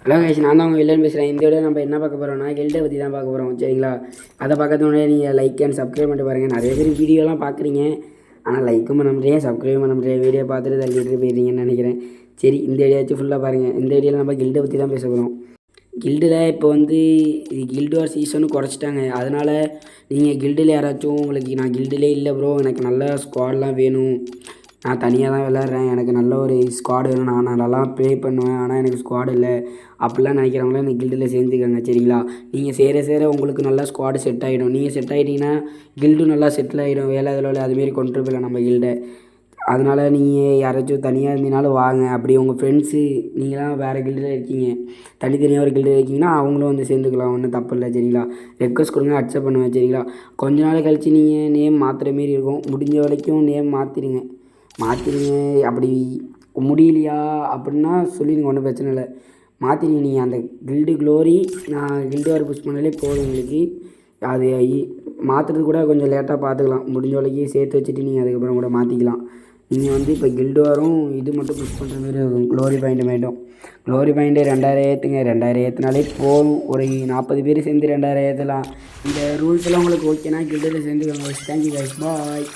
Hello guys, நான் தான் உங்கள் வில்லன் பேசுகிறேன். இந்த வீடியோ நம்ம என்ன பார்க்க போகிறோம்னா கில்டை பற்றி தான் பார்க்க போகிறோம். சரிங்களா? அதை பார்க்கறது முன்னாடி நீங்கள் லைக் அண்ட் சப்ஸ்கிரைப் பண்ணிட்டு பாருங்கள். நிறைய பேர் வீடியோலாம் பார்க்குறீங்க, ஆனால் லைக்கும் பண்ண முடியாது, சப்ஸ்கிரைப் பண்ண முடியாது. வீடியோ பார்த்துட்டு தள்ளிட்டு போயிருந்தீங்கன்னு நினைக்கிறேன். சரி, இந்த வீடியோச்சும் ஃபுல்லாக பாருங்கள். இந்த வீடியோவில் நம்ம கில்டை பற்றி தான் பேச போகிறோம். கில்டில் இப்போ வந்து கில்டு வார் சீசனும் குறைச்சிட்டாங்க. அதனால் நீங்கள் கில்டில் யாராச்சும் உங்களுக்கு நான் கில்டிலே இல்லை ப்ரோ, எனக்கு நல்ல ஸ்குவாட்லாம் வேணும், நான் தனியாக தான் விளாட்றேன், எனக்கு நல்ல ஒரு ஸ்குவாட் வேணும், நான் நல்லா ப்ளே பண்ணுவேன், ஆனால் எனக்கு ஸ்குவாட் இல்லை அப்படிலாம் நினைக்கிறவங்களாம் இந்த கில்டில் சேர்ந்துக்கோங்க. சரிங்களா? நீங்கள் சேர உங்களுக்கு நல்லா ஸ்குவாடு செட் ஆகிடும். நீங்கள் செட் ஆகிட்டீங்கன்னா கில்டும் நல்லா செட்டில் ஆகிடும். வேலை இதில் அதுமாரி கொண்டு போயிடலாம் நம்ம கில்டை. அதனால் நீங்கள் யாராச்சும் தனியாக இருந்தீங்கனாலும் வாங்க. அப்படி உங்கள் ஃப்ரெண்ட்ஸு நீங்களாம் வேறு கில்டில் இருக்கீங்க, தனித்தனியாக ஒரு கில்டில் இருக்கீங்கன்னா அவங்களும் வந்து சேர்ந்துக்கலாம், ஒன்றும் தப்பு இல்லை. சரிங்களா? ரெக்வஸ்ட் கொடுங்க, அக்செப்ட் பண்ணுவேன். சரிங்களா? கொஞ்ச நாள் கழித்து நீங்கள் நேம் மாற்றுற மாரி இருக்கும். முடிஞ்ச வரைக்கும் நேம் மாற்றிடுங்க. அப்படி முடியலையா அப்படின்னா சொல்லிடுங்க, ஒன்றும் பிரச்சனை இல்லை, மாற்றிடுங்க. நீங்கள் அந்த கில்டு க்ளோரி நான் கில்டு வார் புஷ் பண்ணாலே போதும் உங்களுக்கு. அது மாற்றுறது கூட கொஞ்சம் லேட்டாக பார்த்துக்கலாம். முடிஞ்ச வரைக்கும் சேர்த்து வச்சுட்டு நீங்கள் அதுக்கப்புறம் கூட மாற்றிக்கலாம். நீங்கள் வந்து இப்போ கில்டு வாரும் இது மட்டும் புஷ் பண்ணுற மாதிரி இருக்கும். க்ளோரி பாயிண்ட்டு மட்டும், க்ளோரி பாயிண்ட்டு 2000 ஏற்றுங்க. 2000 ஏற்றினாலே போதும். ஒரு 40 பேர் சேர்ந்து 2000 ஏற்றலாம். இந்த ரூல்ஸ் எல்லாம் உங்களுக்கு ஓகேனா கில்டில் சேர்ந்துக்கோங்க. தேங்க்யூ கைஸ், பாய்.